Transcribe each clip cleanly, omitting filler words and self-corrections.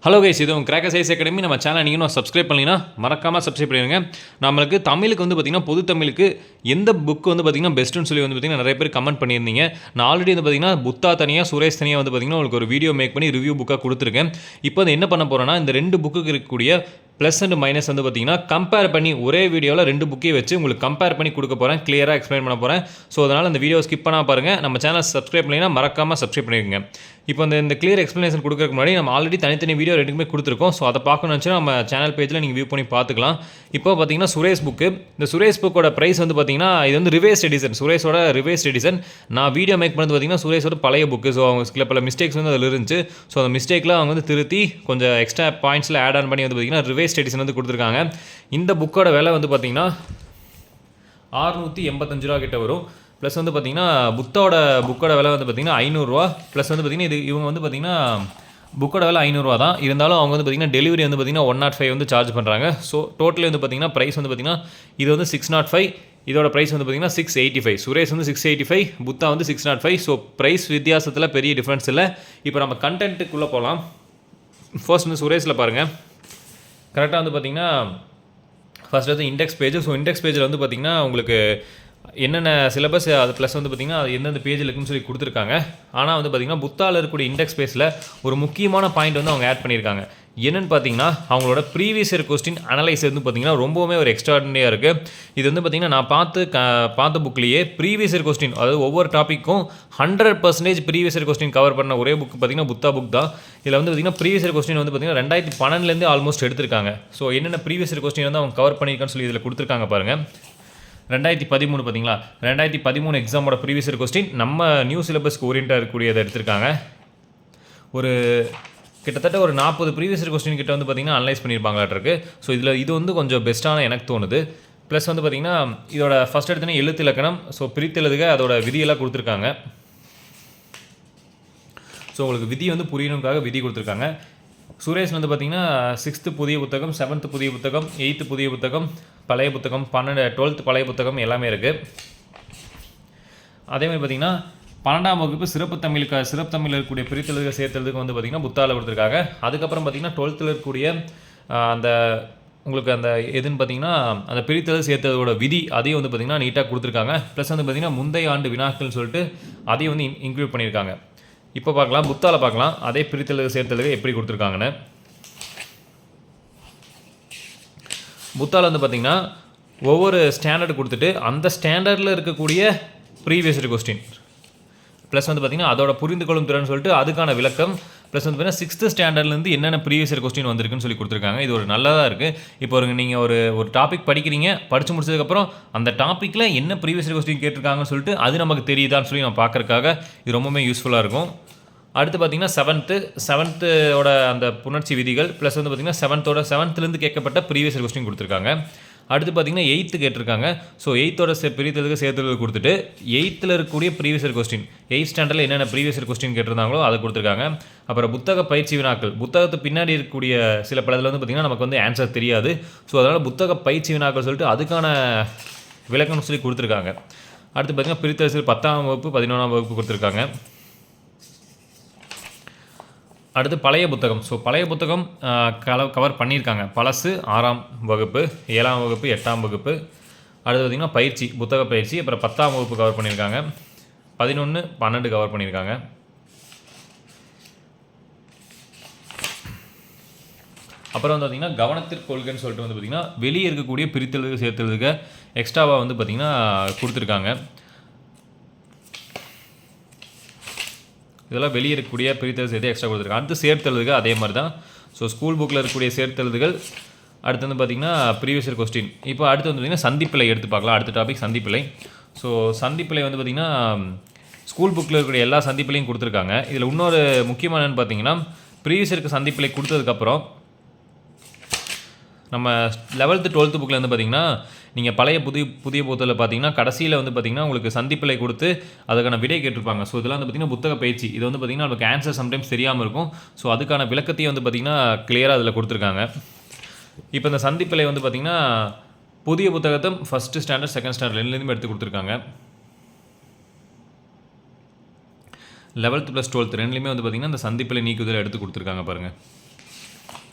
Hello guys, இது cracker size academy. நம்ம channel நீங்கள் இன்னும் சப்ஸ்கிரைப் பண்ணீங்கன்னா மறக்காமல் சப்ஸ்கிரைப் பண்ணிடுங்க. நம்மளுக்கு தமிழுக்கு வந்து பார்த்திங்கன்னா பொது தமிழுக்கு எந்த புக் வந்து பார்த்திங்கன்னா பெஸ்ட்டுன்னு சொல்லி வந்து பார்த்திங்கன்னா நிறைய பேர் கமெண்ட் பண்ணியிருந்தீங்க. நான் ஆல்ரெடி வந்து பார்த்திங்கன்னா புத்தா தனியாக சுரேஷ் தனியாக வந்து பார்த்திங்கன்னா உங்களுக்கு ஒரு வீடியோ மேக் பண்ணி ரிவ்யூ புக்காக கொடுத்துருக்கேன். இப்போ வந்து என்ன பண்ண போகிறேன்னா, இந்த ரெண்டு புக்குக்கு இருக்கக்கூடிய ப்ளஸ் அண்ட் மைனஸ் வந்து பார்த்திங்கன்னா கம்பேர் பண்ணி ஒரே வீடியோவில் ரெண்டு புக்கையும் வச்சு உங்களுக்கு கம்பேர் பண்ணி கொடுக்க போகிறேன், கிளியராக எக்ஸ்பிளைன் பண்ண போகிறேன். ஸோ அதனால் அந்த வீடியோ ஸ்கிப் பண்ணால் பாருங்கள். நம்ம சேனல் சப்ஸ்கிரைப் பண்ணிங்கன்னா மறக்காமல் சப்ஸ்கிரைப் பண்ணிக்கோங்க. இப்போ இந்த கிளியர் எக்ஸ்ப்ளனேஷன் கொடுக்கறதுக்கு முன்னாடி நம்ம ஆல்ரெடி தனித்தனி வீடியோ ரெண்டுக்குமே கொடுத்துருக்கோம். ஸோ அதை பார்க்கணும்னு வச்சுன்னா நம்ம சேனல் பேஜில் நீங்கள் வியூ பண்ணி பார்த்துக்கலாம். இப்போ பார்த்தீங்கன்னா சுரேஷ் புக்கு, இந்த சுரேஷ் புக்கோட ப்ரைஸ் வந்து பார்த்தீங்கன்னா இது வந்து ரிவைஸ்ட் எடிஷன், சுரேஷோட ரிவைஸ்ட் எடிஷன். நான் வீடியோ மேக் பண்ணது பார்த்தீங்கன்னா சுரேஷோட பழைய புக்கு. ஸோ அவங்க சில பல மிஸ்டேக்ஸ் வந்து அதில் இருந்துச்சு. ஸோ அந்த மிஸ்டேக்கில் அவங்க வந்து திருத்தி கொஞ்சம் எக்ஸ்ட்ரா பாயிண்ட்ஸில் ஆட் ஆன் பண்ணி வந்து பார்த்தீங்கன்னா ரிவைஸ்ட் எடிஷன் வந்து கொடுத்துருக்காங்க. இந்த புக்கோட விலை வந்து பார்த்தீங்கன்னா 685 ரூபா கிட்ட வரும். ப்ளஸ் வந்து பார்த்திங்கன்னா புக்கோட விலை வந்து பார்த்திங்கன்னா 500 ரூபா. ப்ளஸ் வந்து பார்த்திங்கன்னா இவங்க வந்து பார்த்திங்கன்னா புக்கோட விலை 500 ரூபா தான். இருந்தாலும் அவங்க வந்து பார்த்திங்கன்னா டெலிவரி வந்து பார்த்திங்கன்னா 105 வந்து சார்ஜ் பண்ணுறாங்க. ஸோ டோட்டலி வந்து பார்த்திங்கன்னா ப்ரைஸ் வந்து பார்த்திங்கன்னா இது வந்து 605, இதோட ப்ரைஸ் வந்து பார்த்திங்கன்னா 685. சுரேஷ் வந்து 685, புத்தா வந்து 605. ஸோ ப்ரைஸ் வித்தியாசத்தில் பெரிய டிஃப்ரென்ஸ் இல்லை. இப்போ நம்ம கண்டென்ட்டுக்குள்ளே போகலாம். ஃபர்ஸ்ட் வந்து சுரேஷில் பாருங்கள். கரெக்டாக வந்து பார்த்திங்கன்னா ஃபர்ஸ்ட் வந்து இண்டெக்ஸ் பேஜ். ஸோ இண்டெக்ஸ் பேஜில் வந்து பார்த்திங்கன்னா உங்களுக்கு என்னென்ன சிலபஸ் அது ப்ளஸ் வந்து பார்த்திங்கன்னா அது எந்தெந்த பேஜில் இருக்குன்னு சொல்லி கொடுத்துருக்காங்க. ஆனால் வந்து பார்த்திங்கன்னா புத்தாவில் இருக்கக்கூடிய இண்டெக்ஸ் பேஜில் ஒரு முக்கியமான பாயிண்ட் வந்து அவங்க ஆட் பண்ணியிருக்காங்க. என்னென்னு பார்த்தீங்கன்னா அவங்களோட ப்ரீவியஸ் இயர் கொஸ்டின் அனலைஸ் வந்து பார்த்திங்கன்னா ரொம்பவுமே ஒரு எக்ஸ்ட்ராடினரியாக இருக்குது. இது வந்து பார்த்திங்கன்னா நான் பார்த்த புக்லேயே ப்ரீவியஸ் இயர் கொஸ்டின், அதாவது ஒவ்வொரு டாப்பிக்கும் 100% ப்ரீவியஸ் இயர் கொஸ்டின் கவர் பண்ண ஒரே புக் பார்த்திங்கன்னா புத்தா புக் தான். இதில் வந்து பார்த்திங்கன்னா ப்ரீவியஸ் இயர் கொஸ்டின் வந்து பார்த்திங்கன்னா 2012 ஆல்மோஸ்ட் எடுத்திருக்காங்க. ஸோ என்னென்ன ப்ரீவியஸ் இயர் கொஸ்டின் வந்து அவங்க கவர் பண்ணியிருக்கான்னு சொல்லி இதில் கொடுத்துருக்காங்க பாருங்கள். 2013 பார்த்தீங்களா, 2013 எக்ஸாமோட ப்ரீவியஸ் இயர் கொஸ்டின் நம்ம நியூ சிலபஸ்க்கு ஓரியண்டாக இருக்கக்கூடியதை எடுத்திருக்காங்க. ஒரு கிட்டத்தட்ட ஒரு 40 ப்ரீவியஸ் இயர் கொஸ்டின் கிட்ட வந்து பார்த்திங்கன்னா அனலைஸ் பண்ணியிருப்பாங்களாட்டிருக்கு. ஸோ இது வந்து கொஞ்சம் பெஸ்ட்டான எனக்கு தோணுது. ப்ளஸ் வந்து பார்த்திங்கன்னா இதோட ஃபஸ்ட் எடுத்தோன்னே எழுத்து இலக்கணம், ஸோ பிரித்தெழுதுக அதோட விதியெல்லாம் கொடுத்துருக்காங்க. ஸோ உங்களுக்கு விதி வந்து புரியணுக்காக விதி கொடுத்துருக்காங்க. சுரேஷ் வந்து பார்த்திங்கன்னா 6th புதிய புத்தகம், 7th புதிய புத்தகம், 8th புதிய புத்தகம், பழைய புத்தகம், 12th பழைய புத்தகம் எல்லாமே இருக்குது. அதேமாதிரி பார்த்திங்கன்னா 12ஆம் வகுப்பு சிறப்பு தமிழில் இருக்கக்கூடிய பிரித்தெழுதுக சேர்த்தெழுதுக்கு வந்து பார்த்திங்கன்னா புத்தாவில் கொடுத்துருக்காங்க. அதுக்கப்புறம் பார்த்திங்கன்னா 12th இருக்கக்கூடிய அந்த உங்களுக்கு அந்த எதுன்னு பார்த்திங்கன்னா அந்த பிரித்தெழுது சேர்த்ததோட விதி அதையும் வந்து பார்த்திங்கன்னா நீட்டாக கொடுத்துருக்காங்க. ப்ளஸ் வந்து பார்த்திங்கன்னா முந்தைய ஆண்டு வினாக்கள்னு சொல்லிட்டு அதையும் வந்து இன்க்ளூட் பண்ணியிருக்காங்க. இப்போ பார்க்கலாம், புத்தாவில் பார்க்கலாம் அதே பிரித்தெழுதுக சேர்த்தெழுதுக எப்படி கொடுத்துருக்காங்கன்னு. புத்தாவில் வந்து பார்த்திங்கன்னா ஒவ்வொரு ஸ்டாண்டர்டு கொடுத்துட்டு அந்த ஸ்டாண்டர்டில் இருக்கக்கூடிய ப்ரீவியஸ் இயர் கொஸ்டின் ப்ளஸ் வந்து பார்த்திங்கன்னா அதோட புரிந்து கொள்ளும் திறன் சொல்லிட்டு அதுக்கான விளக்கம். ப்ளஸ் வந்து பார்த்திங்கன்னா 6th ஸ்டாண்டர்ட்லேருந்து என்னென்ன ப்ரீவியஸ் இயர் கொஸ்டின் வந்திருக்குன்னு சொல்லி கொடுத்துருக்காங்க. இது ஒரு நல்லதாக இருக்குது. இப்போ நீங்கள் ஒரு டாபிக் படிக்கிறீங்க, படித்து முடிச்சதுக்கப்புறம் அந்த டாப்பிக்கில் என்ன ப்ரீவியஸ் இயர் கொஸ்டின் கேட்டிருக்காங்கன்னு சொல்லிட்டு அது நமக்கு தெரியுதான்னு சொல்லி நம்ம பார்க்குறதுக்காக இது ரொம்பவே யூஸ்ஃபுல்லாக இருக்கும். அடுத்து பார்த்திங்கன்னா 7th அந்த புணர்ச்சி விதிகள் ப்ளஸ் வந்து பார்த்திங்கன்னா 7th கேட்கப்பட்ட ப்ரீவியஸ் இயர் கொஸ்டின் கொடுத்துருக்காங்க. அடுத்து பார்த்திங்கன்னா 8th கேட்டிருக்காங்க. ஸோ 8th பிரித்தெழுதுக சேர்த்தெழுதுக கொடுத்துட்டு 8th இருக்கக்கூடிய ப்ரீவியஸ் இயர் கொஸ்டின் 8th ஸ்டாண்டர்டில் என்னென்ன ப்ரீவியஸ் இயர் கொஸ்டின் கேட்டிருந்தாங்களோ அதை கொடுத்துருக்காங்க. அப்புறம் புத்தக பயிற்சி வினாக்கள், புத்தகத்துக்கு பின்னாடி இருக்கக்கூடிய சில படத்தில் வந்து பார்த்திங்கன்னா நமக்கு வந்து ஆன்சர் தெரியாது. ஸோ அதனால் புத்தக பயிற்சி வினாக்கள் சொல்லிட்டு அதுக்கான விளக்கம்னு சொல்லி கொடுத்துருக்காங்க. அடுத்து பார்த்திங்கன்னா பிரித்தெழுது 10ஆம் வகுப்பு 11ஆம் வகுப்பு கொடுத்துருக்காங்க. அடுத்து பழைய புத்தகம். ஸோ பழைய புத்தகம் கவர் பண்ணியிருக்காங்க. பழசு 6ஆம் வகுப்பு, 7ஆம் வகுப்பு, 8ஆம் வகுப்பு. அடுத்து பார்த்திங்கன்னா பயிற்சி, புத்தக பயிற்சி, அப்புறம் 10ஆம் வகுப்பு கவர் பண்ணியிருக்காங்க. 11, 12 கவர் பண்ணியிருக்காங்க. அப்புறம் வந்து பார்த்திங்கன்னா கவனத்திற்கொள்கைன்னு சொல்லிட்டு வந்து பார்த்திங்கன்னா வெளியே இருக்கக்கூடிய பிரித்தெழுதுக சேர்த்தெழுதுக எக்ஸ்ட்ராவாக வந்து பார்த்திங்கன்னா கொடுத்துருக்காங்க. இதெல்லாம் வெளியே இருக்கக்கூடிய பிரித்தெழுது சேர்த்து எக்ஸ்ட்ரா கொடுத்துருக்காங்க. அடுத்து சேர்த்தெழுதுக அதே மாதிரி தான். ஸோ ஸ்கூல் புக்கில் இருக்கக்கூடிய சேர்த்தெழுதுகள். அடுத்து வந்து பார்த்திங்கன்னா ப்ரீவியஸ் இயர் கொஸ்டின். இப்போ அடுத்து வந்து பார்த்திங்கன்னா சந்திப்பிழை எடுத்து பார்க்கலாம். அடுத்த டாபிக் சந்திப்பிழை. ஸோ சந்திப்பிழை வந்து பார்த்திங்கன்னா ஸ்கூல் புக்கில் இருக்கக்கூடிய எல்லா சந்திப்பிலையும் கொடுத்துருக்காங்க. இதில் இன்னொரு முக்கியமான என்னென்னு பார்த்திங்கன்னா ப்ரீவியஸ் இயருக்கு சந்திப்பிழை கொடுத்ததுக்கப்புறம் நம்ம 11th 12th புக்கில் வந்து பார்த்திங்கன்னா நீங்கள் பழைய புதிய புத்தகத்தில் பார்த்தீங்கன்னா கடைசியில் வந்து பார்த்திங்கன்னா உங்களுக்கு சந்திப்பிழை கொடுத்து அதுக்கான விடை கேட்டிருப்பாங்க. ஸோ இதெல்லாம் வந்து பார்த்திங்கன்னா புத்தக பயிற்சி. இது வந்து பார்த்திங்கன்னா நமக்கு ஆன்சர் சம்டைம்ஸ் தெரியாமல் இருக்கும். ஸோ அதுக்கான விளக்கத்தையும் வந்து பார்த்திங்கன்னா கிளியராக அதில் கொடுத்துருக்காங்க. இப்போ இந்த சந்திப்பிழை வந்து பார்த்திங்கன்னா புதிய புத்தகத்தை 1st ஸ்டாண்டர்ட் 2nd ஸ்டாண்டர்ட் ரெண்டுலேருந்துமே எடுத்து கொடுத்துருக்காங்க. 11th + 12th ரெண்டுலேயுமே வந்து பார்த்திங்கன்னா இந்த சந்திப்பிழை நீக்குதல் எடுத்து கொடுத்துருக்காங்க பாருங்கள்.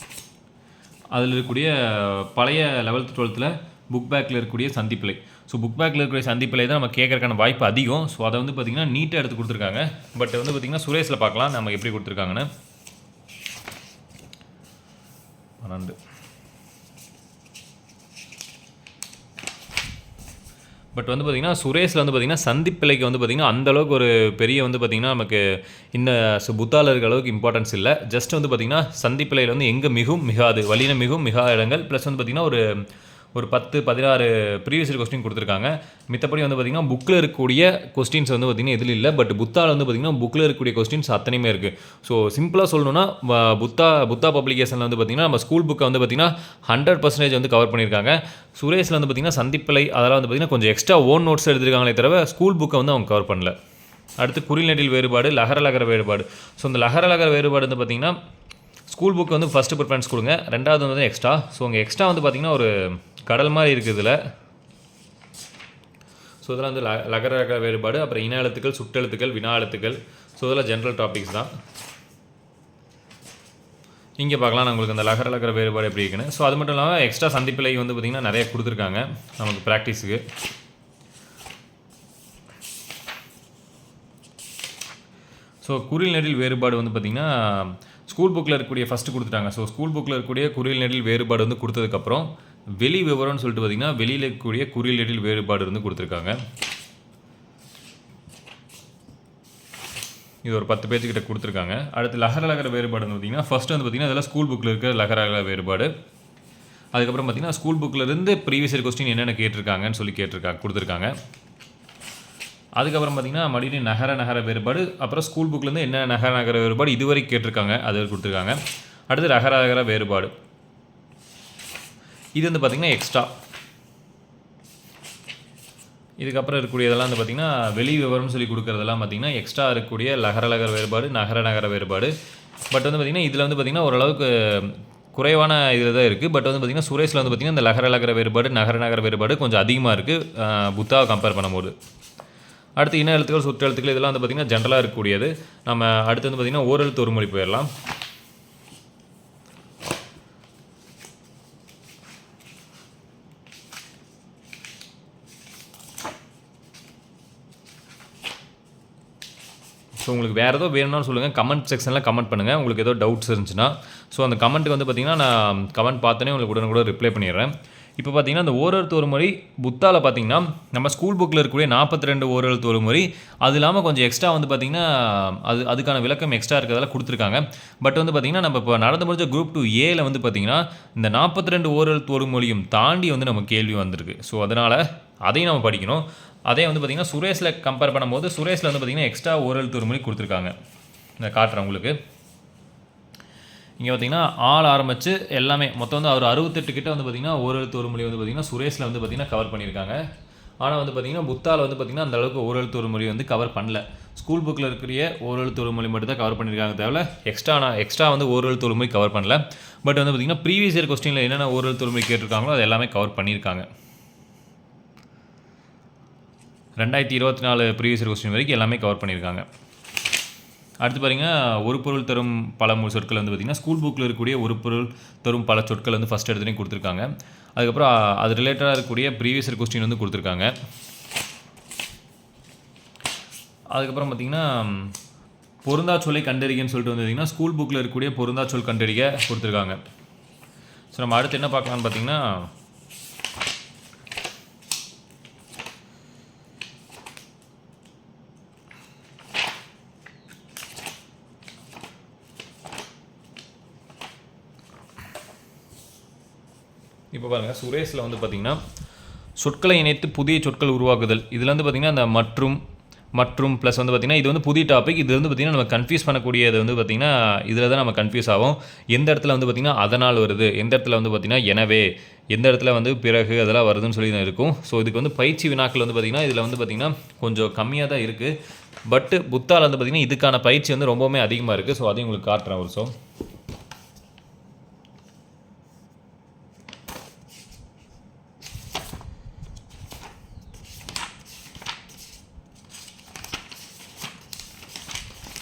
அதில் இருக்கக்கூடிய பழைய 11th 12th புக் பேக்கில் இருக்கக்கூடிய சந்திப்பிழை. ஸோ புக் பேக்கில் இருக்கக்கூடிய சந்திப்பிழை தான் நம்ம கேட்கறதுக்கான வாய்ப்பு அதிகம். ஸோ அதை வந்து பார்த்திங்கன்னா நீட்டாக எடுத்து கொடுத்துருக்காங்க. பட் வந்து பார்த்திங்கன்னா சுரேஷில் பார்க்கலாம் நம்ம எப்படி கொடுத்துருக்காங்கன்னு. 12 பட் வந்து பார்த்திங்கன்னா சுரேஷில் வந்து பார்த்திங்கன்னா சந்திப்பிழைக்கு வந்து பார்த்திங்கன்னா அந்தளவுக்கு ஒரு பெரிய வந்து பார்த்திங்கன்னா நமக்கு இந்த புத்தாவில் இருக்கிற அளவுக்கு இம்பார்ட்டன்ஸ் இல்லை. ஜஸ்ட் வந்து பார்த்திங்கன்னா சந்திப்பிழையில் வந்து எங்கே மிகும் மிகாது வலின மிகும் மிகாத இடங்கள் ப்ளஸ் வந்து பார்த்திங்கன்னா ஒரு 10-16 ப்ரீவியஸ் இயர் கொஸ்டின் கொடுத்துருக்காங்க. மித்தபடி வந்து பார்த்திங்கன்னா புக்கில் இருக்கக்கூடிய கொஸ்டின்ஸ் வந்து பார்த்திங்கன்னா இதில் இல்லை. பட் புத்தாவில் வந்து பார்த்திங்கன்னா புக்கில் இருக்கக்கூடிய கொஸ்டின்ஸ் அத்தனையுமே இருக்குது. ஸோ சிம்பிளாக சொல்லணும்னா புத்தா பப்ளிகேஷனில் வந்து பார்த்திங்கன்னா நம்ம ஸ்கூல் புக்கை வந்து பார்த்திங்கன்னா 100% வந்து கவர் பண்ணியிருக்காங்க. சுரேஷில் வந்து பார்த்திங்கன்னா சந்திப்பிழை அதெல்லாம் வந்து பார்த்திங்கன்னா கொஞ்சம் எக்ஸ்ட்ரா ஓன் நோட்ஸ் எடுத்துருக்காங்களே தவிர ஸ்கூல் புக்கை வந்து அவங்க கவர் பண்ணல. அடுத்து குறில் நெடில் வேறுபாடு, லகர வேறுபாடு. ஸோ இந்த லகர வேறுபாடு வந்து பார்த்திங்கன்னா ஸ்கூல் புக்கு வந்து ஃபஸ்ட்டு ப்ரிஃபரன்ஸ் கொடுங்க, ரெண்டாவது வந்து எக்ஸ்ட்ரா. ஸோ உங்கள் எக்ஸ்ட்ரா வந்து பார்த்திங்கன்னா ஒரு கடல் மாதிரி இருக்குது இதில். ஸோ இதெல்லாம் வந்து லகர வேறுபாடு, அப்புறம் இன எழுத்துக்கள், சுட்டெழுத்துக்கள், வினா எழுத்துக்கள். ஸோ இதெல்லாம் ஜென்ரல் டாபிக்ஸ் தான். இங்கே பார்க்கலாம் நான் உங்களுக்கு அந்த லகர வேறுபாடு எப்படி இருக்குன்னு. ஸோ அது மட்டும் இல்லாமல் எக்ஸ்ட்ரா சந்திப்பிழை வந்து பார்த்திங்கன்னா நிறைய கொடுத்துருக்காங்க நமக்கு ப்ராக்டிஸுக்கு. ஸோ குறில் நெடில் வேறுபாடு வந்து பார்த்திங்கன்னா ஸ்கூல் புக்கில் இருக்கக்கூடிய ஃபஸ்ட்டு கொடுத்துட்டாங்க. ஸோ ஸ்கூல் புக்கில் இருக்கக்கூடிய குறில் நெடில் வேறுபாடு வந்து கொடுத்ததுக்கப்புறம் வெளி விவரம்னு சொல்லிட்டு பார்த்திங்கன்னா வெளியில் இருக்கக்கூடிய குறில் நெடில் வேறுபாடு வந்து கொடுத்துருக்காங்க. இது ஒரு 10 பேஜ்கிட்ட கொடுத்துருக்காங்க. அடுத்து லகர வேறுபாடு வந்து பார்த்திங்கன்னா ஃபஸ்ட்டு வந்து பார்த்திங்கன்னா இதெல்லாம் ஸ்கூல் புக்கில் இருக்கிற லகர வேறுபாடு. அதுக்கப்புறம் பார்த்திங்கன்னா ஸ்கூல் புக்கிலேருந்து ப்ரீவியஸ் இயர் கொஸ்டின் என்னென்ன கேட்டிருக்காங்கன்னு சொல்லி கொடுத்துருக்காங்க. அதுக்கப்புறம் பார்த்திங்கன்னா மறுபடியும் நகர வேறுபாடு, அப்புறம் ஸ்கூல் புக்லேருந்து என்ன நகர வேறுபாடு இதுவரைக்கும் கேட்டிருக்காங்க அது கொடுத்துருக்காங்க. அடுத்து லகர வேறுபாடு இது வந்து பார்த்திங்கன்னா எக்ஸ்ட்ரா. இதுக்கப்புறம் இருக்கக்கூடியதெல்லாம் வந்து பார்த்திங்கன்னா வெளி விவரம்னு சொல்லி கொடுக்குறதெல்லாம் பார்த்திங்கன்னா எக்ஸ்ட்ரா இருக்கக்கூடிய லகர வேறுபாடு, நகர வேறுபாடு. பட் வந்து பார்த்திங்கன்னா இதில் வந்து பார்த்திங்கன்னா ஓரளவுக்கு குறைவான இதில் தான் இருக்குது. பட் வந்து பார்த்திங்கன்னா சுரேஷில் வந்து பார்த்திங்கன்னா இந்த லகர வேறுபாடு, நகர வேறுபாடு கொஞ்சம் அதிகமாக இருக்குது புத்தாவை கம்பேர் பண்ணும்போது. அடுத்து இன எழுத்துக்கள், சுற்றெழுத்துக்கள் இதெல்லாம் வந்து பார்த்திங்கன்னா ஜென்ரலாக இருக்கக்கூடியது. நம்ம அடுத்து வந்து பார்த்திங்கன்னா ஓரெழுத்து ஒரு மொழி போயிடலாம். ஸோ உங்களுக்கு வேறு ஏதோ வேணும்னு சொல்லுங்கள், கமெண்ட் செக்ஷனில் கமெண்ட் பண்ணுங்கள் உங்களுக்கு ஏதோ டவுட்ஸ் இருந்துச்சுன்னா. ஸோ அந்த கமெண்ட்டுக்கு வந்து பார்த்திங்கன்னா நான் கமெண்ட் பார்த்தோன்னே உங்களுக்கு உடனே ரிப்ளை பண்ணிடுறேன். இப்போ பார்த்திங்கன்னா அந்த ஓரெழுத்து ஒரு மொழி புத்தாவில் பார்த்திங்கன்னா நம்ம ஸ்கூல் புக்கில் இருக்கக்கூடிய 42 ஓரெழுத்து ஒரு மொழி, அது இல்லாமல் கொஞ்சம் எக்ஸ்ட்ரா வந்து பார்த்திங்கன்னா அதுக்கான விளக்கம் எக்ஸ்ட்ரா இருக்கிறதெல்லாம் கொடுத்துருக்காங்க. பட் வந்து பார்த்திங்கன்னா நம்ம இப்போ நடந்து முடிஞ்ச குரூப் 2A வந்து பார்த்திங்கன்னா இந்த 42 ஓரெழுத்து ஒரு மொழியும் தாண்டி வந்து நம்ம கேள்வி வந்திருக்கு. ஸோ அதனால் அதையும் நம்ம படிக்கணும். அதே வந்து பார்த்திங்கன்னா சுரேஷில் கம்பேர் பண்ணும்போது சுரேஷில் வந்து பார்த்திங்கன்னா எக்ஸ்ட்ரா ஓரெழுத்து ஒரு மொழி கொடுத்துருக்காங்க. நான் காட்டுறேன் உங்களுக்கு. இங்கே பார்த்திங்கன்னா ஆரம்பித்து எல்லாமே மொத்தம் வந்து அவர் 68 கிட்ட வந்து பார்த்திங்கன்னா ஓரெழுத்து ஒரு மொழி வந்து பார்த்திங்கன்னா சுரேஷில் வந்து பார்த்திங்கன்னா கவர் பண்ணியிருக்காங்க. ஆனால் வந்து பார்த்திங்கன்னா புத்தாவில் வந்து பார்த்திங்கன்னா அந்தளவுக்கு ஓரெழுத்து ஒரு மொழி வந்து கவர் பண்ணல. ஸ்கூல் புக்கில் இருக்கிற ஓரெழுத்து ஒரு மொழி மட்டும் தான் கவர் பண்ணியிருக்காங்க தேவை எக்ஸ்ட்ரா வந்து ஓரெழுத்து ஒரு மொழி கவர் பண்ணல. பட் வந்து பார்த்திங்கன்னா ப்ரீவியஸ் இயர் கொஸ்டினில் என்னென்ன ஓரெழுத்து ஒரு மொழி கேட்டிருக்காங்களோ அது எல்லாமே கவர் பண்ணியிருக்காங்க. 2024 ப்ரீவியஸ் இயர் கொஸ்டின் வரைக்கும் எல்லாமே கவர் பண்ணியிருக்காங்க. அடுத்து பாருங்க, ஒரு பொருள் தரும் பல சொற்கள் வந்து பார்த்திங்கன்னா ஸ்கூல் புக்கில் இருக்கக்கூடிய ஒரு பொருள் தரும் பல சொற்கள் வந்து ஃபஸ்ட் எடுத்துகிட்டே கொடுத்துருக்காங்க. அதுக்கப்புறம் அது ரிலேட்டடாக இருக்கக்கூடிய ப்ரீவியஸ் இயர் கொஸ்டின் வந்து கொடுத்துருக்காங்க. அதுக்கப்புறம் பார்த்திங்கன்னா பொருந்தா சொல்லை கண்டறிகன்னு சொல்லிட்டு வந்து பார்த்திங்கன்னா ஸ்கூல் புக்கில் இருக்கக்கூடிய பொருந்தா சொல் கண்டறிக கொடுத்துருக்காங்க. ஸோ நம்ம அடுத்து என்ன பார்க்கலான்னு பார்த்திங்கன்னா இப்போ பாருங்கள், சுரேஷில் வந்து பார்த்திங்கன்னா சொற்களை இணைத்து புதிய சொற்கள் உருவாக்குதல் இதில் வந்து பார்த்திங்கன்னா அந்த மற்றும் ப்ளஸ் வந்து பார்த்திங்கன்னா இது வந்து புதிய டாபிக். இது வந்து பார்த்திங்கன்னா நம்ம கன்ஃபியூஸ் பண்ணக்கூடியது வந்து பார்த்திங்கன்னா இதில் தான் நம்ம கன்ஃபியூஸ் ஆகும். எந்த இடத்துல வந்து பார்த்திங்கன்னா அதனால் வருது, எந்த இடத்துல வந்து பார்த்திங்கன்னா எனவே, எந்த இடத்துல வந்து பிறகு அதெல்லாம் வருதுன்னு சொல்லி தான் இருக்கும். ஸோ இதுக்கு வந்து பயிற்சி வினாக்கள் வந்து பார்த்திங்கன்னா இதில் வந்து பார்த்திங்கன்னா கொஞ்சம் கம்மியாக தான் இருக்குது. பட்டு புத்தால் வந்து பார்த்திங்கன்னா இதுக்கான பயிற்சி வந்து ரொம்பவுமே அதிகமாக இருக்குது. ஸோ அதையும் உங்களுக்கு காட்டுறேன் ஒரு வருஷம்.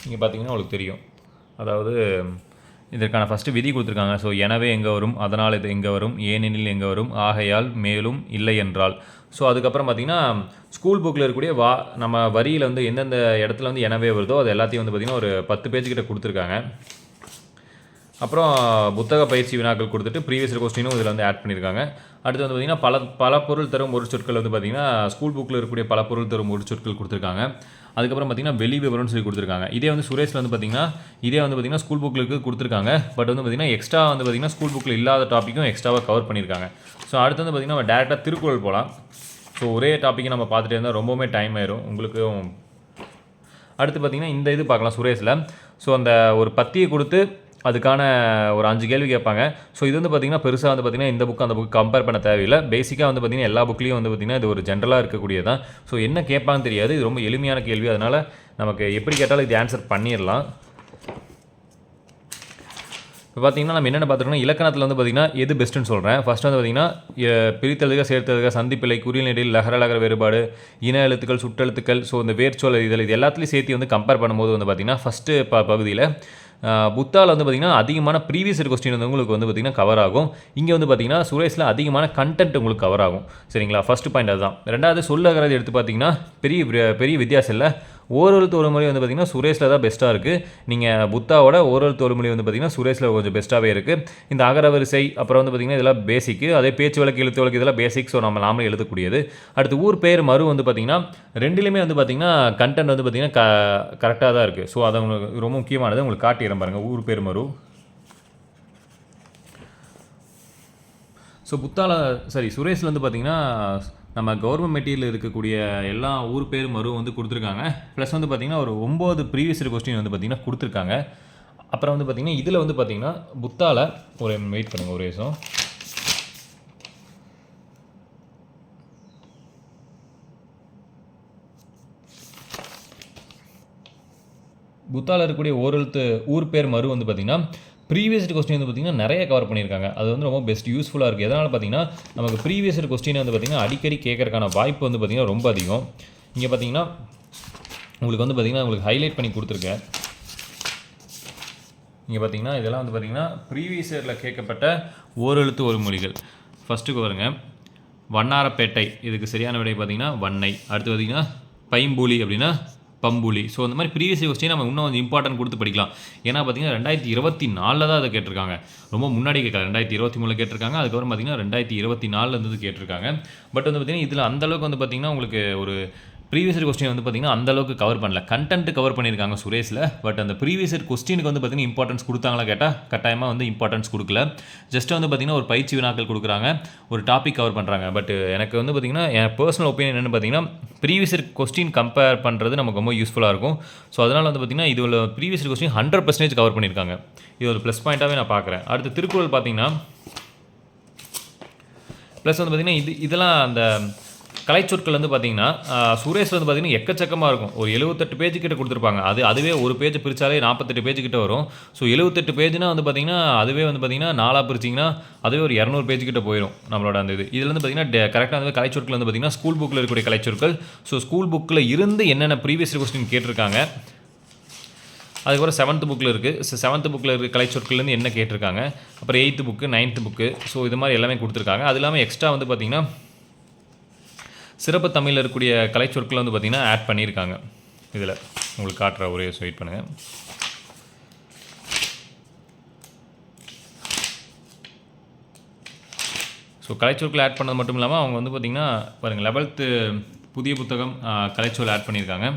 இங்கே பார்த்தீங்கன்னா உங்களுக்கு தெரியும், அதாவது இதற்கான ஃபஸ்ட்டு விதி கொடுத்துருக்காங்க. ஸோ எனவே எங்கே வரும், அதனால் இது எங்கே வரும், ஏனெனில் எங்கே வரும், ஆகையால், மேலும், இல்லை என்றால். ஸோ அதுக்கப்புறம் பார்த்திங்கன்னா ஸ்கூல் புக்கில் இருக்கக்கூடிய நம்ம வரியில் வந்து எந்தெந்த இடத்துல வந்து எனவே வருதோ அது எல்லாத்தையும் வந்து பார்த்திங்கன்னா ஒரு 10 பேஜ் கிட்ட கொடுத்துருக்காங்க. அப்புறம் புத்தக பயிற்சி வினாக்கள் கொடுத்துட்டு ப்ரீவியஸ் இயர் கொஸ்டினும் இதில் வந்து ஆட் பண்ணியிருக்காங்க. அடுத்து வந்து பார்த்திங்கன்னா பல பொருள் தரும் ஒரு சொற்கள் வந்து பார்த்திங்கன்னா ஸ்கூல் புக்கில் இருக்கக்கூடிய பல பொருள் தரும் ஒரு சொற்கள் கொடுத்துருக்காங்க. அதுக்கப்புறம் பார்த்திங்கன்னா வெளி விவரம்னு சொல்லி கொடுத்துருக்காங்க. இதே வந்து சுரேஷில் வந்து பார்த்திங்கன்னா ஸ்கூல் புக்கில் இருக்குது கொடுத்துருக்காங்க. பட் வந்து பார்த்திங்கன்னா எக்ஸ்ட்ரா வந்து பார்த்திங்கன்னா ஸ்கூல் புக்கில் இல்லாத டாப்பிக்கும் எக்ஸ்ட்ராவாக கவர் பண்ணியிருக்காங்க. ஸோ அடுத்து வந்து பார்த்திங்கன்னா நம்ம டேரெக்டாக திருக்குறள் போகலாம். ஸோ ஒரே டாப்பிக்கை நம்ம பார்த்துட்டே இருந்தால் ரொம்பவுமே டைம் ஆயிரும் உங்களுக்கும். அடுத்து பார்த்திங்கன்னா இந்த இது பார்க்கலாம் சுரேஷில். ஸோ அந்த ஒரு பத்தியை கொடுத்து அதுக்கான ஒரு 5 கேள்வி கேட்பாங்க. ஸோ இது வந்து பார்த்திங்கன்னா பெருசாக வந்து பார்த்திங்கன்னா இந்த புக்கு அந்த புக்கு கம்பேர் பண்ண தேவையில்லை. பேசிக்காக வந்து பார்த்திங்கன்னா எல்லா புக்லேயும் வந்து பார்த்திங்கன்னா இது ஒரு ஜென்ரலாக இருக்கக்கூடியதான். ஸோ என்ன கேட்பான்னு தெரியாது, இது ரொம்ப எளிமையான கேள்வி. அதனால் நமக்கு எப்படி கேட்டாலும் இது ஆன்சர் பண்ணிடலாம். இப்போ பார்த்திங்கன்னா நம்ம என்னென்ன பார்த்துருக்கோம்னா இலக்கணத்தில் வந்து பார்த்திங்கன்னா எது பெஸ்ட்டுன்னு சொல்கிறேன். ஃபஸ்ட்டு வந்து பார்த்திங்கன்னா பிரித்தெழுதுக, சேர்த்தெழுதுக, சந்திப்பிழை, குறில் நெடில், லகர வேறுபாடு, இன எழுத்துக்கள், சுட்டெழுத்துக்கள், ஸோ இந்த வேர்ச்சொல் இது எல்லாத்துலேயும் சேர்த்து வந்து கம்பேர் பண்ணும்போது வந்து பார்த்திங்கன்னா ஃபஸ்ட்டு பகுதியில் புத்தாவில் வந்து பார்த்திங்கன்னா அதிகமான ப்ரீவியஸ் இயர் கொஸ்டின் வந்து உங்களுக்கு வந்து பார்த்திங்கன்னா கவர் ஆகும். இங்கே வந்து பார்த்திங்கன்னா சுரேஷில் அதிகமான கண்டென்ட் உங்களுக்கு கவர் ஆகும். சரிங்களா, ஃபஸ்ட்டு பாயிண்ட் அதுதான். ரெண்டாவது சொல்லகிறது எடுத்து பார்த்திங்கன்னா பெரிய வித்தியாசம் இல்லை. ஓரெழுத்து ஒரு மொழி வந்து பார்த்திங்கன்னா சுரேஷில் தான் பெஸ்ட்டாக இருக்குது. நீங்கள் புத்தாவோட ஓரெழுத்து ஒரு மொழி வந்து பார்த்திங்கன்னா சுரேஷில் கொஞ்சம் பெஸ்ட்டாகவே இருக்குது. இந்த அகரவரிசை அப்புறம் வந்து பார்த்திங்கன்னா இதெல்லாம் பேசிக்கு, அதே பேச்சு வழக்கு எழுத்து வழக்கு இதெல்லாம் பேசிக். ஸோ நம்ம நாமளே எழுதக்கூடியது. அடுத்து ஊர் பேர் மறு வந்து பார்த்திங்கன்னா ரெண்டுலேயுமே வந்து பார்த்திங்கன்னா கண்டென்ட் வந்து பார்த்திங்கன்னா கரெக்டாக தான் இருக்குது. ஸோ அது உங்களுக்கு ரொம்ப முக்கியமானது, உங்களுக்கு காட்டிடுறேன் பாருங்கள். ஊர் பேர் மறு. ஸோ சுரேஷில் வந்து பார்த்திங்கன்னா நம்ம கவர்மெண்ட் மெட்டீரியல் இருக்கக்கூடிய எல்லா ஊர் பேர் மறு வந்து கொடுத்துருக்காங்க. ப்ளஸ் வந்து பார்த்திங்கன்னா ஒரு 9 ப்ரீவியஸ் இயர் கொஸ்டின் வந்து பார்த்திங்கன்னா கொடுத்துருக்காங்க. அப்புறம் வந்து பார்த்திங்கன்னா இதில் வந்து பார்த்திங்கன்னா புத்தாவில் ஒரு வெயிட் பண்ணுங்கள் ஒரு நிமிஷம். புத்தாவில் இருக்கக்கூடிய ஓரெழுத்து ஊர் பேர் மறு வந்து பார்த்திங்கன்னா ப்ரீவியஸ் இயர் கொஸ்டின் வந்து பார்த்திங்கன்னா நிறைய கவர் பண்ணியிருக்காங்க. அது வந்து ரொம்ப பெஸ்ட் யூஸ்ஃபுல்லாக இருக்குது. எதனால் பார்த்திங்கன்னா நமக்கு ப்ரீவியஸ் இயர் கொஸ்டின் வந்து பார்த்திங்கன்னா அடிக்கடி கேட்கறதுக்கான வாய்ப்பு வந்து பார்த்திங்கன்னா ரொம்ப அதிகம். இங்கே பார்த்திங்கன்னா உங்களுக்கு வந்து பார்த்திங்கன்னா உங்களுக்கு ஹைலைட் பண்ணி கொடுத்துருக்கேன். இங்கே பார்த்திங்கன்னா இதெல்லாம் வந்து பார்த்திங்கன்னா ப்ரீவியஸ் இயரில் கேட்கப்பட்ட ஓரெழுத்து ஒரு மொழிகள். ஃபஸ்ட்டுக்கு வருங்க வண்ணாரப்பேட்டை, இதுக்கு சரியான விடை பார்த்திங்கன்னா வண்ணை. அடுத்து பார்த்திங்கன்னா பைம்பூலி அப்படின்னா பம்புலி. ஸோ அந்த மாதிரி ப்ரீவியஸ் கொஸ்டின் நம்ம இன்னும் கொஞ்சம் இம்பார்ட்டன்ட் கொடுத்து படிக்கலாம். ஏன்னா பார்த்திங்கன்னா 2024 தான் அதை கேட்டிருக்காங்க. ரொம்ப முன்னாடி கேட்கல, 2023 கேட்டிருக்காங்க. அதுக்கப்புறம் பார்த்திங்கன்னா 2024 இருந்தது கேட்டிருக்காங்க. பட் வந்து பார்த்திங்கன்னா இதில் அந்தளவுக்கு வந்து பார்த்திங்கன்னா உங்களுக்கு ஒரு ப்ரீவியஸ் இயர் கொஸ்டின் வந்து பார்த்திங்கன்னா அந்தளவுக்கு கவர் பண்ணல. கண்டென்ட் கவர் பண்ணியிருக்காங்க சுரேஷில். பட் அந்த ப்ரீவியஸ் இயர் கொஸ்டினுக்கு வந்து பார்த்திங்கன்னா இம்பார்ட்டன்ஸ் கொடுத்தாங்களா கேட்டால் கட்டாயமாக வந்து இம்பார்ட்டன்ஸ் கொடுக்கல. ஜஸ்ட் வந்து பார்த்திங்கன்னா ஒரு பயிற்சி வினாக்கள் கொடுக்குறாங்க, ஒரு டாபிக் கவர் பண்ணுறாங்க. பட் எனக்கு வந்து பார்த்திங்கன்னா என் பர்சனல் ஒப்பீனியன் என்னென்னு பார்த்திங்கன்னா ப்ரீவியஸ் இயர் கொஸ்டின் கம்பேர் பண்ணுறது நமக்கு ரொம்ப யூஸ்ஃபுல்லாக இருக்கும். ஸோ அதனால் வந்து பார்த்திங்கன்னா இதில் ப்ரீவியஸ் இயர் கொஸ்டின் 100% கவர் பண்ணியிருக்காங்க. இது ஒரு ப்ளஸ் பாயிண்ட்டாகவே நான் பார்க்குறேன். அடுத்து திருக்குறள் பார்த்திங்கன்னா ப்ளஸ் வந்து பார்த்திங்கன்னா இதெல்லாம் அந்த கலைச்சொற்கள் வந்து பார்த்திங்கன்னா சுரேஷ் வந்து பார்த்திங்கன்னா எக்கச்சக்கமாக இருக்கும். ஒரு 78 பேஜ் கிட்ட கொடுத்துருப்பாங்க. அதுவே ஒரு பேஜ் பிரித்தாலே 48 பேஜ் கிட்ட வரும். ஸோ 78 பேஜ்னால் வந்து பார்த்திங்கன்னா அதுவே வந்து பார்த்திங்கன்னா 4 பிரிச்சிங்கன்னா அதுவே ஒரு 200 பேஜ் கிட்ட போயிடும் நம்மளோட அந்த இதில் வந்து பார்த்திங்கன்னா கரெக்டாக வந்து கலைச்சொற்கள் வந்து பார்த்திங்கன்னா ஸ்கூல் புக்கில் இருக்கக்கூடிய கலைச்சொற்கள். ஸோ ஸ்கூல் புக்கில் இருந்து என்னென்ன ப்ரீவியஸ் கொஸ்டின் கேட்டிருக்காங்க, அதுக்கப்புறம் 7th புக்கில் இருக்குது. 7th புக்கில் இருக்க கலைச்சொற்கள்லேருந்து என்ன கேட்டிருக்காங்க, அப்புறம் 8th book 9th book. So இது மாதிரி எல்லாமே கொடுத்துருக்காங்க. அது இல்லாமல் எக்ஸ்ட்ரா வந்து பார்த்திங்கன்னா சிறப்பு தமிழில் இருக்கக்கூடிய கலைச்சொற்களை வந்து பார்த்திங்கன்னா ஆட் பண்ணியிருக்காங்க. இதில் உங்களுக்கு காட்டுற ஒரே வெயிட் பண்ணுங்கள். ஸோ கலைச்சொற்கள் ஆட் பண்ணது மட்டும் இல்லாமல் அவங்க வந்து பார்த்திங்கன்னா பாருங்கள் 11th புதிய புத்தகம் கலைச்சொல் ஆட் பண்ணியிருக்காங்க.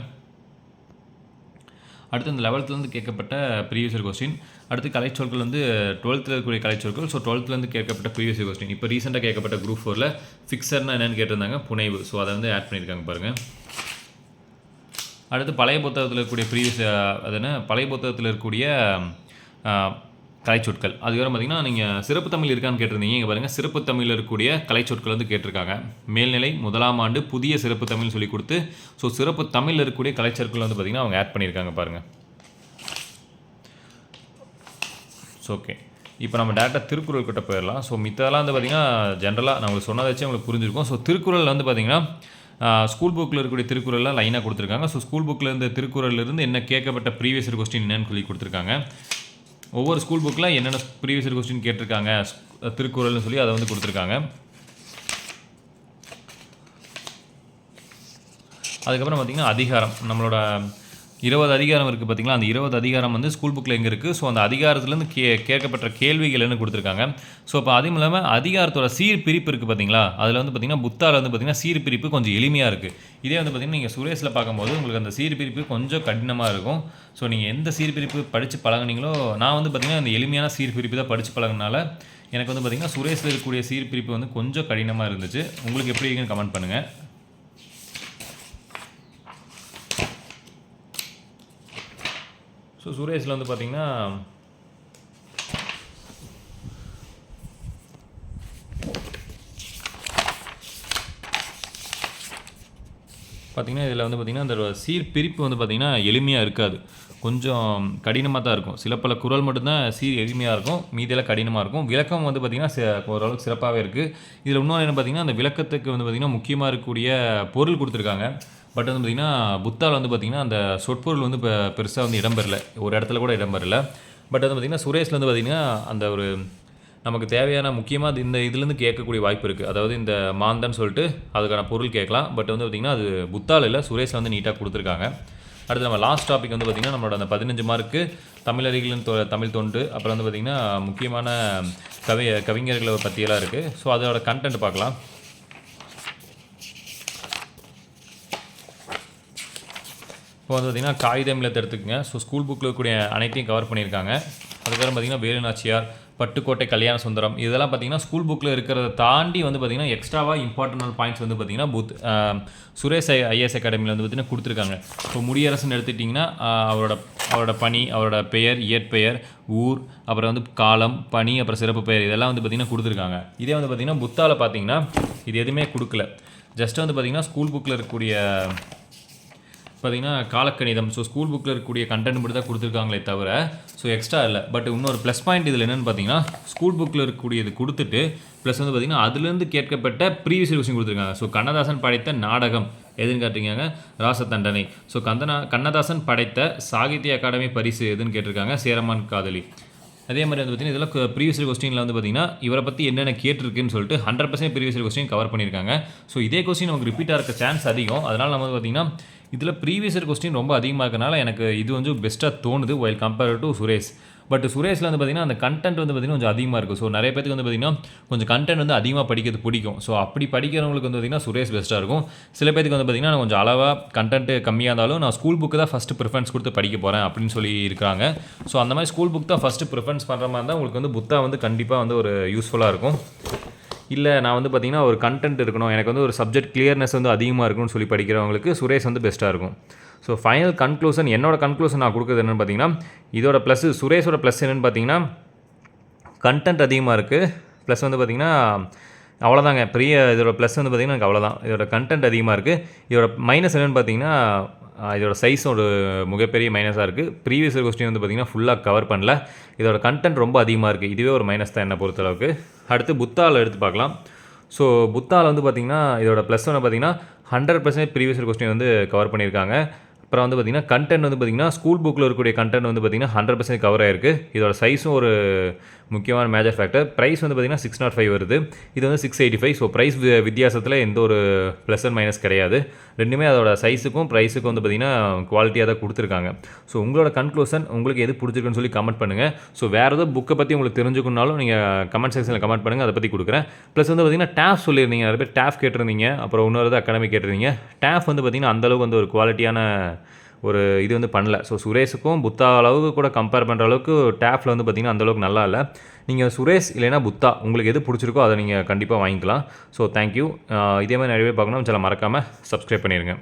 அடுத்து இந்த 11th கேட்கப்பட்ட ப்ரீவியஸ் இயர் கொஸ்டின். அடுத்து கலைச்சொற்கள் வந்து 12th இருக்கக்கூடிய கலைச்சொற்கள். ஸோ 12th கேட்கப்பட்ட ப்ரீவியஸ் இயர் கொஸ்டின். இப்போ ரீசெண்டாக கேட்கப்பட்ட குரூப் 4ல் ஃபிக்சர்னா என்னென்னு கேட்டிருந்தாங்க, புனைவு. ஸோ அதை வந்து ஆட் பண்ணியிருக்காங்க பாருங்கள். அடுத்து பழைய புத்தகத்தில் இருக்கக்கூடிய பழைய புத்தகத்தில் இருக்கக்கூடிய கலைச்சொற்கள். அதுக்கப்புறம் பார்த்திங்கன்னா நீங்கள் சிறப்பு தமிழ் இருக்கான்னு கேட்டிருந்தீங்க. இங்கே பாருங்கள் சிறப்பு தமிழில் இருக்கக்கூடிய கலைச்சொற்கள் வந்து கேட்டிருக்காங்க. மேல்நிலை 1ஆம் ஆண்டு புதிய சிறப்பு தமிழ் சொல்லி கொடுத்து ஸோ சிறப்பு தமிழில் இருக்கக்கூடிய கலைச்சொற்கள் வந்து பார்த்திங்கன்னா அவங்க ஆட் பண்ணியிருக்காங்க பாருங்கள். ஸோ ஓகே, இப்போ நம்ம டேரெக்டாக திருக்குறள் கிட்ட போயிடலாம். ஸோ மித்தெல்லாம் வந்து பார்த்திங்கன்னா ஜென்ரலாக நான் உங்களுக்கு சொன்னதை வச்சு உங்களுக்கு புரிஞ்சிருக்கும். ஸோ திருக்குறள் வந்து பார்த்திங்கன்னா ஸ்கூல் புக்கில் இருக்கக்கூடிய திருக்குறள்லாம் லைனாக கொடுத்துருக்காங்க. ஸோ ஸ்கூல் புக்கில் இருந்த திருக்குறள்லேருந்து என்ன கேட்கப்பட்ட ப்ரீவியஸ் இயர் கொஸ்டின் என்னன்னு சொல்லி கொடுத்துருக்காங்க. ஒவ்வொரு ஸ்கூல் புக்கில் என்னென்ன ப்ரீவியஸ் இயர் கொஸ்டின் கேட்டிருக்காங்க திருக்குறள்னு சொல்லி அதை வந்து கொடுத்துருக்காங்க. அதுக்கப்புறம் பார்த்திங்கன்னா அதிகாரம், நம்மளோட 20 அதிகாரம் இருக்குது பார்த்திங்களா, அந்த 20 அதிகாரம் வந்து ஸ்கூல் புக்கில் எங்கே இருக்குது, ஸோ அந்த அதிகாரத்துலேருந்து கேட்கப்பட்ட கேள்விகள்னு கொடுத்துருக்காங்க. ஸோ இப்போ அதுவும் இல்லாமல் அதிகாரத்தோட சீர்பிரிப்பு இருக்குது பார்த்திங்களா, அதில் வந்து பார்த்திங்கன்னா புத்தாவில் வந்து பார்த்திங்கன்னா சீர்பிரிப்பு கொஞ்சம் எளிமையாக இருக்குது. இதே வந்து பார்த்திங்கன்னா நீங்கள் சுரேஷில் பார்க்கும்போது உங்களுக்கு அந்த சீர்பிரிப்பு கொஞ்சம் கடினமாக இருக்கும். ஸோ நீங்கள் எந்த சீர்பிரிப்பு படித்து பழகுனீங்களோ, நான் வந்து பார்த்திங்கன்னா அந்த எளிமையான சீர்பிரிப்பு தான் படித்து பழகுனால எனக்கு வந்து பார்த்திங்கன்னா சுரேஷில் இருக்கக்கூடிய சீர்பிரிப்பு வந்து கொஞ்சம் கடினமாக இருந்துச்சு. உங்களுக்கு எப்படி இருக்குன்னு கமெண்ட் பண்ணுங்கள். ஸோ சுரேஷில் வந்து பார்த்திங்கன்னா இதில் வந்து பார்த்திங்கன்னா இந்த சீர்பிரிப்பு வந்து பார்த்திங்கன்னா எளிமையாக இருக்காது, கொஞ்சம் கடினமாக தான் இருக்கும். சில பல குறள் மட்டும்தான் எளிமையாக இருக்கும், மீதியெல்லாம் கடினமாக இருக்கும். விளக்கம் வந்து பார்த்திங்கன்னா ஓரளவுக்கு சிறப்பாகவே இருக்குது. இதில் இன்னொன்று என்ன பார்த்திங்கன்னா அந்த விளக்கத்துக்கு வந்து பார்த்திங்கன்னா முக்கியமாக இருக்கக்கூடிய பொருள் கொடுத்துருக்காங்க. பட் வந்து பார்த்திங்கன்னா புத்தாவில் வந்து பார்த்திங்கன்னா அந்த சொற்பொருள் வந்து இப்போ பெருசாக வந்து இடம்பெறல, ஒரு இடத்துல கூட இடம்பெறல. பட் வந்து பார்த்திங்கன்னா சுரேஷில் வந்து பார்த்திங்கன்னா அந்த ஒரு நமக்கு தேவையான முக்கியமாக இந்த இதுலேருந்து கேட்கக்கூடிய வாய்ப்பு இருக்குது. அதாவது இந்த மாந்தன்னு சொல்லிட்டு அதுக்கான பொருள் கேட்கலாம். பட் வந்து பார்த்திங்கன்னா அது புத்தாவில் இல்லை, சுரேஷில் வந்து நீட்டாக கொடுத்துருக்காங்க. அடுத்து நம்ம லாஸ்ட் டாபிக் வந்து பார்த்திங்கன்னா நம்மளோட அந்த 15 மார்க்கு தமிழறிகளின் தமிழ் தொண்டு, அப்புறம் வந்து பார்த்திங்கன்னா முக்கியமான கவிஞர்களை பற்றியெல்லாம் இருக்குது. ஸோ அதோட கண்டென்ட் பார்க்கலாம். இப்போ வந்து பார்த்திங்கன்னா காகிதம் இல்லத்தை எடுத்துக்கங்க. ஸோ ஸ்கூல் புக்கில் இருக்கக்கூடிய அனைத்தையும் கவர் பண்ணியிருக்காங்க. அதுக்கப்புறம் பார்த்திங்கன்னா வேலு நாச்சியார், பட்டுக்கோட்டை கல்யாண சுந்தரம், இதெல்லாம் பார்த்திங்கன்னா ஸ்கூல் புக்கில் இருக்கிறத தாண்டி வந்து பார்த்திங்கன்னா எக்ஸ்ட்ராவாக இம்பார்ட்டன்ட் பாயிண்ட்ஸ் வந்து பார்த்திங்கன்னா சுரேஷ் ஐஏஎஸ் அகாடமியில் வந்து பார்த்திங்கன்னா கொடுத்துருக்காங்க. ஸோ முடியரசன் எடுத்துக்கிட்டிங்கன்னா அவரோட பணி, அவரோட பெயர், இயற்பெயர், ஊர், அப்புறம் வந்து காலம், பணி, அப்புறம் சிறப்பு பெயர், இதெல்லாம் வந்து பார்த்திங்கன்னா கொடுத்துருக்காங்க. இதே வந்து பார்த்திங்கன்னா புத்தாவில் பார்த்திங்கன்னா இது எதுவுமே கொடுக்கல. ஜஸ்ட் வந்து பார்த்திங்கன்னா ஸ்கூல் புக்கில் இருக்கக்கூடிய பார்த்திங்கன்னா காலக்கணிதம், ஸோ ஸ்கூல் புக்கில் இருக்கக்கூடிய கண்டென்ட் மட்டும் தான் கொடுத்துருக்காங்களே தவிர ஸோ எக்ஸ்ட்ரா இல்லை. பட் இன்னொரு ப்ளஸ் பாயிண்ட் இதில் என்னென்னு பார்த்தீங்கன்னா ஸ்கூல் புக்கில் இருக்கக்கூடியது கொடுத்துட்டு ப்ளஸ் வந்து பார்த்திங்கன்னா அதுலேருந்து கேட்கப்பட்ட ப்ரீவியஸ் கொஸ்டின் கொடுத்துருக்காங்க. ஸோ கண்ணதாசன் படைத்த நாடகம் எதுன்னு கேட்டிருக்காங்க, ராசதண்டனை. ஸோ கண்ணதாசன் படைத்த சாகித்ய அகாடமி பரிசு எதுன்னு கேட்டிருக்காங்க, சேரமான் காதலி. அதே மாதிரி வந்து பார்த்திங்கன்னா இதெல்லாம் ப்ரீவியஸ் கொஸ்டினில் வந்து பார்த்திங்கன்னா இவரை பற்றி என்னென்ன கேட்டிருக்குன்னு சொல்லிட்டு 100% ப்ரீவியஸ் கொஸ்டின் கவர் பண்ணியிருக்காங்க. ஸோ இதே கொஸ்டின் நமக்கு ரிப்பீட்டாக இருக்க சான்ஸ் அதிகம். அதனால் நம்ம வந்து பார்த்திங்கன்னா இதில் ப்ரீவியஸ் கொஸ்டின் ரொம்ப அதிகமாக இருக்கனால எனக்கு இது வந்து பெஸ்ட்டாக தோணுது while compare to Suresh. But சுரேஷில் வந்து பார்த்திங்கன்னா அந்த கண்டென்ட் வந்து பார்த்திங்கன்னா கொஞ்சம் அதிகமாக இருக்கும். ஸோ நிறைய பேருக்கு வந்து பார்த்திங்கன்னா கொஞ்சம் கண்டென்ட் வந்து அதிகமாக படிக்கிறது பிடிக்கும். ஸோ அப்படி படிக்கிறவங்களுக்கு வந்து பார்த்திங்கன்னா சுரேஷ் பெஸ்ட்டாக இருக்கும். சில பேருக்கு வந்து பார்த்திங்கன்னா கொஞ்சம் அளவாக கண்டென்ட் கம்மியாக இருந்தாலும் நான் ஸ்கூல் புக்கு தான் ஃபஸ்ட்டு ப்ரிஃபரன்ஸ் கொடுத்து படிக்க போகிறேன் அப்படின்னு சொல்லி இருக்காங்க. ஸோ அந்த மாதிரி ஸ்கூல் புக் தான் ஃபஸ்ட்டு ப்ரிஃபரன்ஸ் பண்ணுற மாதிரி இருந்தால் உங்களுக்கு வந்து புத்தா வந்து கண்டிப்பாக வந்து ஒரு யூஸ்ஃபுல்லாக இருக்கும். இல்லை நான் வந்து பார்த்திங்கன்னா ஒரு கண்டென்ட் இருக்கணும், எனக்கு வந்து ஒரு சப்ஜெக்ட் கிளியர்னஸ் வந்து அதிகமாக இருக்கணும்னு சொல்லி படிக்கிறவங்களுக்கு சுரேஷ் வந்து பெஸ்ட்டாக இருக்கும். ஸோ ஃபைனல் கன்க்ளூஷன், என்னோடய கன்க்ளூஷன் நான் கொடுக்குறது என்னென்னு பார்த்தீங்கன்னா இதோட ப்ளஸ், சுரேஷோட ப்ளஸ் என்னென்னு பார்த்தீங்கன்னா கண்டென்ட் அதிகமாக இருக்குது. ப்ளஸ் வந்து பார்த்திங்கன்னா அவ்வளோதாங்க இதோட ப்ளஸ் வந்து பார்த்திங்கன்னா எனக்கு அவ்வளோதான். இதோட கண்டென்ட் அதிகமாக இருக்குது. இதோட மைனஸ் என்னென்னு பார்த்தீங்கன்னா இதோட சைஸ் ஒரு மிகப்பெரிய மைனஸாக இருக்குது. ப்ரீவியஸ் கொஸ்டின் வந்து பார்த்திங்கன்னா ஃபுல்லாக கவர் பண்ணல. இதோட கண்டென்ட் ரொம்ப அதிகமாக இருக்குது. இதுவே ஒரு மைனஸ் தான் என்னை பொறுத்தளவுக்கு. அடுத்து புத்தாவில் எடுத்து பார்க்கலாம். ஸோ புத்தாவில் வந்து பார்த்திங்கன்னா இதோட ப்ளஸ் ஒன்று பார்த்திங்கன்னா 100% ப்ரீவியஸ் கொஸ்டின் வந்து கவர் பண்ணியிருக்காங்க. அப்புறம் வந்து பார்த்திங்கன்னா கண்டென்ட் வந்து பார்த்திங்கன்னா ஸ்கூல் புக்கில் இருக்கக்கூடிய கண்டென்ட் வந்து பார்த்திங்கன்னா 100% கவர் ஆகிருக்கு. இதோட சைஸும் ஒரு முக்கியமான மேஜர் ஃபேக்டர். ப்ரைஸ் வந்து பார்த்திங்கன்னா 605 வருது, இது வந்து 685. ஸோ ப்ரைஸ் வித்தியாசத்தில் எந்த ஒரு ப்ளஸ் அண்ட் மைனஸ் கிடையாது. ரெண்டுமே அதோட சைஸுக்கும் ப்ரைஸுக்கும் வந்து பார்த்திங்கன்னா குவாலிட்டியாக தான் கொடுத்துருக்காங்க. ஸோ உங்களோட கன்க்ளூஷன் உங்களுக்கு எது பிடிச்சிருக்குன்னு சொல்லி கமெண்ட் பண்ணுங்கள். ஸோ வேறு ஏதோ புக்கை பற்றி உங்களுக்கு தெரிஞ்சுக்கணுனாலும் நீங்கள் கமெண்ட் செக்ஷனில் கமெண்ட் பண்ணுங்கள், அதை பற்றி கொடுக்குறேன். ப்ளஸ் வந்து பார்த்திங்கன்னா டேஃப் சொல்லியிருந்தீங்க, நிறைய பேர் டேஃப் கேட்டிருந்தீங்க, அப்புறம் இன்னொரு அகாடமி கேட்டிருந்தீங்க. டேஃப் வந்து பார்த்திங்கன்னா அந்தளவுக்கு வந்து ஒரு குவாலிட்டியான ஒரு இது வந்து பண்ணல. ஸோ சுரேஷுக்கும் புத்தா அளவுக்கு கூட கம்பேர் பண்ணுற அளவுக்கு டேஃபில் வந்து பார்த்திங்கன்னா அந்தளவுக்கு நல்லா இல்லை. நீங்கள் சுரேஷ் இல்லைனா புத்தா உங்களுக்கு எது பிடிச்சிருக்கோ அதை நீங்கள் கண்டிப்பாக வாங்கிக்கலாம். So thank you. இதே மாதிரி நிறைய பேர் பார்க்கணும், சில மறக்காமல் சப்ஸ்கிரைப் பண்ணிடுங்க.